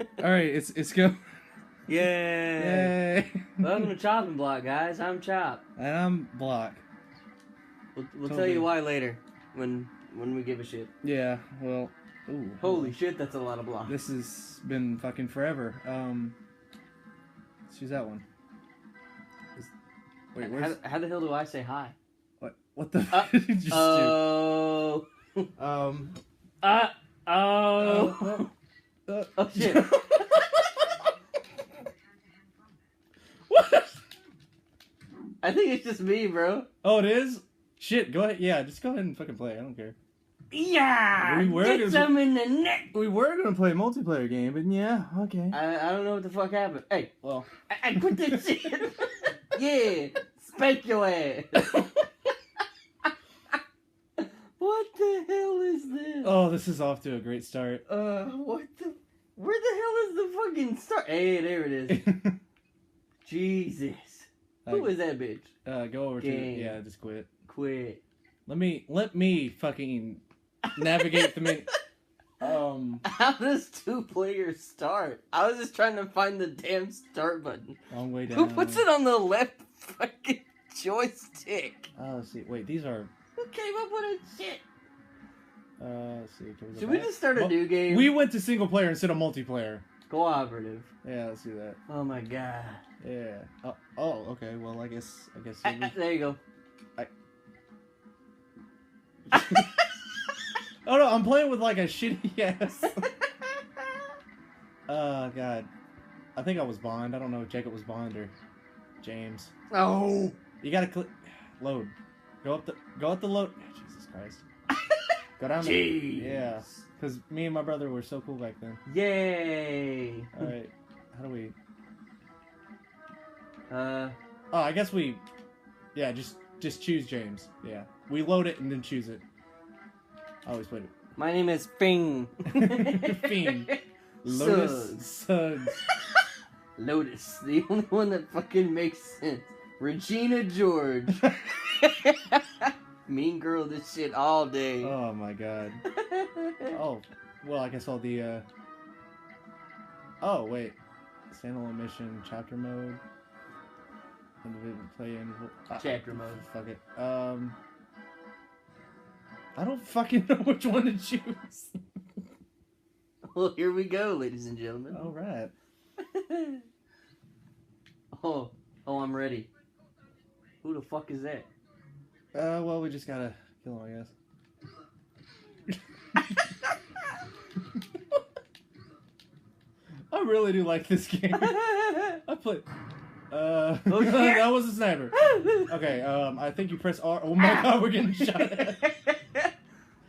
All right, it's go. Yay! Yay! Welcome to Chopping Block, guys. I'm Chop. And I'm Block. We'll tell you why later when we give a shit. Yeah. Well. Ooh. Holy shit, that's a lot of block. This has been fucking forever. Let's use that one. Wait, where's... How the hell do I say hi? What the fuck did you just do? Oh. Oh shit. What? I think it's just me, bro. Oh, it is? Shit, go ahead. Yeah, just go ahead and fucking play. I don't care. Yeah! We were Get gonna some in the neck! We were gonna play a multiplayer game, but yeah, okay. I don't know what the fuck happened. Hey, Well, I quit this shit! Yeah! Spank your ass! What the hell is this? oh, this is off to a great start. What the... Where the hell is the fucking start? Hey, there it is. Jesus. Who is that bitch? Go over Game. to... Yeah, just quit. Quit. Let me fucking navigate the menu. How does 2 players start? I was just trying to find the damn start button. Long way down. Who puts it on the left fucking joystick? Let's see. Wait, these are... Who came up with that shit? Let's see. Can we go Should we back? just start a new game? We went to single player instead of multiplayer. Cooperative. Yeah, let's do that. Oh my god. Yeah. Oh, okay. Well, I guess. There you go. Oh no, I'm playing with like a shitty ass. God. I think I was Bond. I don't know if Jacob was Bond or James. Oh. You gotta click load. Go up the load. Jesus Christ. Go down the... Yeah. Because me and my brother were so cool back then. Yay. Alright. How do we... Oh, I guess we... Yeah, just choose James. Yeah. We load it and then choose it. I always played it. My name is Fing. Fiend. Lotus. Suggs. Lotus. The only one that fucking makes sense. Regina George. Mean girl this shit all day. Oh my god. Oh. Well, I guess all the, Oh, wait. Standalone mission, chapter mode. Individual play individual... Chapter mode. Fuck it. I don't fucking know which one to choose. Well, here we go, ladies and gentlemen. All right. Oh, I'm ready. Who the fuck is that? Well, we just gotta kill him, I guess. I really do like this game. I played... shit. That was a sniper. Okay, I think you press R. Oh my god, we're getting shot at.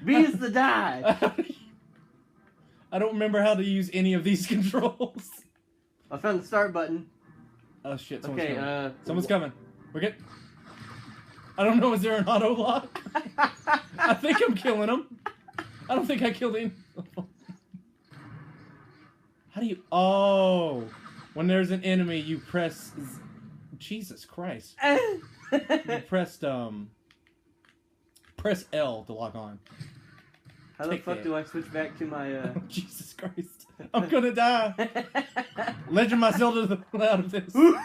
B is the die. I don't remember how to use any of these controls. I found the start button. Oh shit, someone's Okay, coming. Someone's coming. We're good. I don't know, is there an auto lock? I think I'm killing him. I don't think I killed him. How do you... Oh! When there's an enemy, you press... Jesus Christ. You pressed, press L to lock on. How the fuck do I switch back to my, Oh, Jesus Christ. I'm gonna die. Legend myself to the out of this. This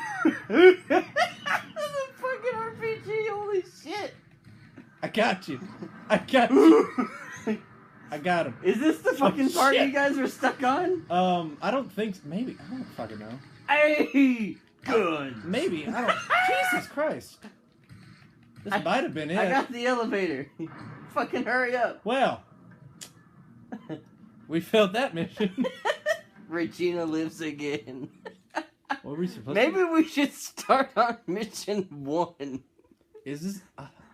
is a fucking RPG, holy shit. I got you. I got you. I got him. Is this the fucking part shit. you guys were stuck on? I don't think... Maybe. I don't fucking know. Hey! Good. Maybe. I don't... Jesus Christ. This might have been it. I got the elevator. Fucking hurry up. Well. We failed that mission. Regina lives again. What were we supposed Maybe to... we should start on mission 1. Is this...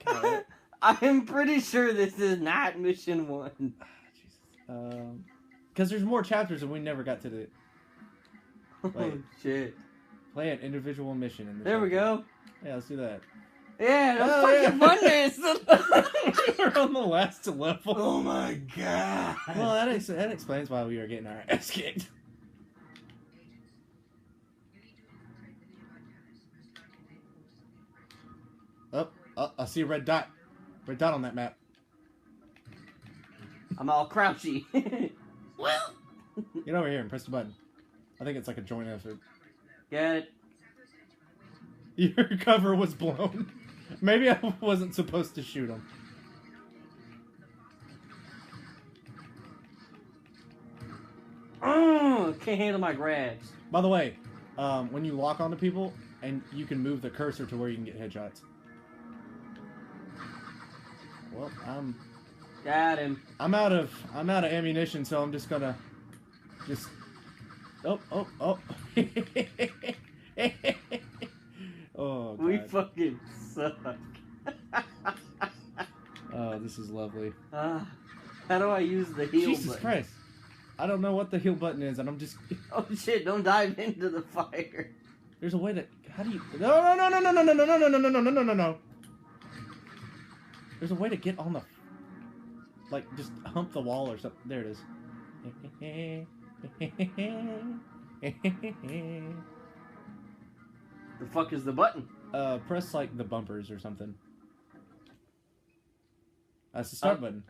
God. I'm pretty sure this is not mission 1. Jesus. Because there's more chapters and we never got to the... Oh Wait. shit. Play an individual mission. In the There we go. Yeah, let's do that. Yeah, that's fucking wonders. We're on the last level. Oh my god. Well, that explains why we were getting our ass kicked. Oh, I see a red dot. Red dot on that map. I'm all crouchy. Well. Get over here and press the button. I think it's like a joint effort. Get it? Your cover was blown. Maybe I wasn't supposed to shoot him. Can't handle my grabs. By the way, when you lock onto people, and you can move the cursor to where you can get headshots. Well, Got him. I'm out of ammunition, so I'm just gonna oh. Oh, God. We fucking suck. Oh, this is lovely. How do I use the heal Jesus button? Christ. I don't know what the heal button is, and I'm just... Oh shit, don't dive into the fire. There's a way to... How do you... No. There's a way to get on the... Like, just hump the wall or something. There it is. The fuck is the button? Press, like, the bumpers or something. That's the start button.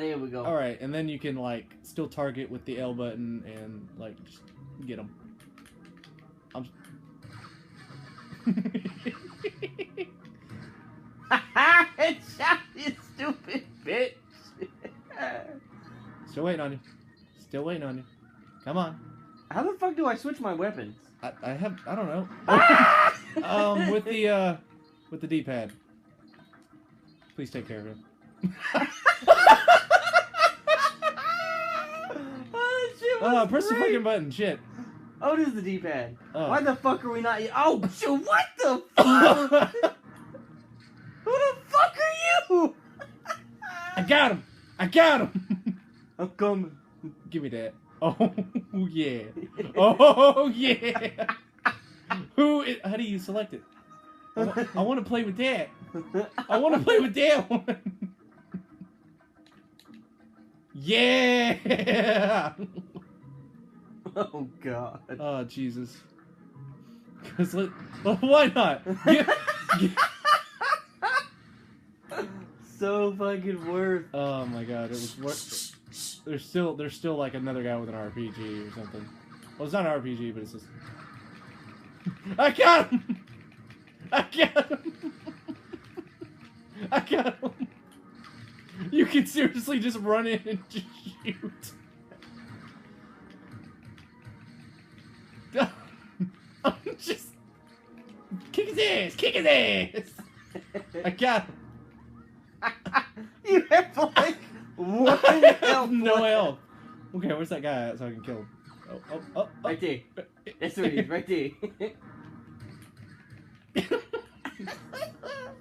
There we go. Alright, and then you can, like, still target with the L button and, like, just get them. Headshot, you stupid bitch. Still waiting on you. Still waiting on you. Come on. How the fuck do I switch my weapons? I don't know. With the D-pad. Please take care of him. Oh, shit, Press the fucking button. Shit. Oh, it is the D-pad. Oh. Why the fuck are we not... Oh, shit, what the fuck? Who the fuck are you? I got him. I'm coming. Give me that. Oh, yeah. Oh, yeah. How do you select it? I want to play with that. I want to play with that one. Yeah. Oh, God. Oh, Jesus. Why not? So fucking worth. Oh my God, it was worth. There's still like another guy with an RPG or something. Well, it's not an RPG, but it's just. I got him. I got him. You can seriously just run in and just shoot. I'm just kick his ass. I got him. You have like one health. No health. Okay, where's that guy at so I can kill him? Oh. Right there. That's what it is, right there.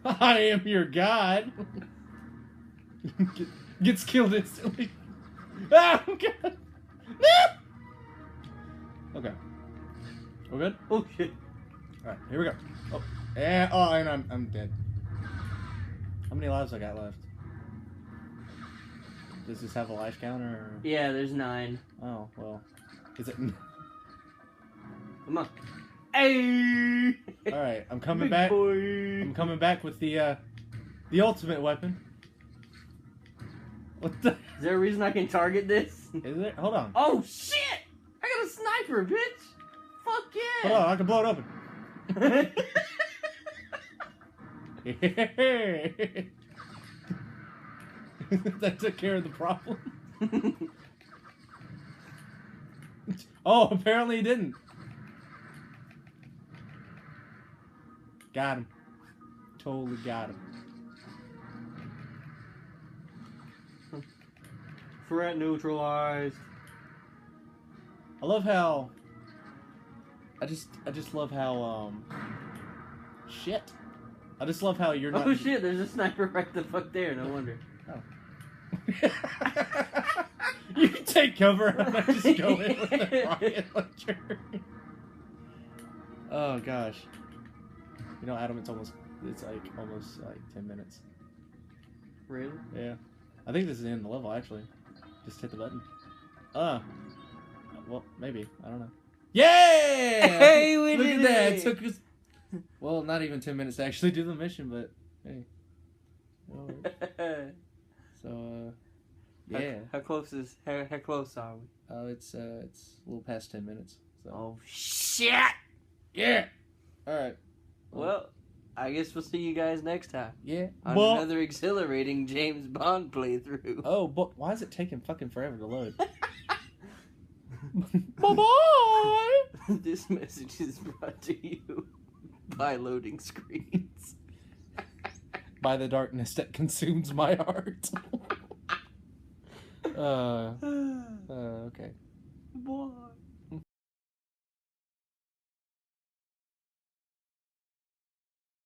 I am your god. Gets killed instantly. Ah, okay. No! Okay. We're good? Oh shit. Alright, here we go. And I'm dead. How many lives I got left? Does this have a life counter? Or... Yeah, there's 9. Oh, well. Is it... Come on. Hey! Alright, I'm coming Big back. boy. I'm coming back with the ultimate weapon. What the... Is there a reason I can target this? Is there? Hold on. Oh shit! I got a sniper, bitch! Fuck yeah! Hold on, I can blow it open. That took care of the problem. Oh, apparently he didn't. Got him. Totally got him. Threat neutralized. I love how... I just love how, shit. I just love how you're not... Oh shit, there's a sniper right the fuck there, no wonder. Oh. You can take cover and I just go in with the rocket launcher. Oh gosh. You know, Adam, it's almost like 10 minutes. Really? Yeah. I think this is the end of the level, actually. Just hit the button. Well, maybe. I don't know. Yeah! Hey, we Look did at that. it! It took us... Well, not even 10 minutes to actually do the mission, but hey. Oh. So, Yeah. How close are we? Oh, it's a little past 10 minutes. So. Oh shit! Yeah. All right. Well, I guess we'll see you guys next time Yeah. on another exhilarating James Bond playthrough. Oh, but why is it taking fucking forever to load? Bye-bye! This message is brought to you by loading screens. By the darkness that consumes my heart. Okay. Boy.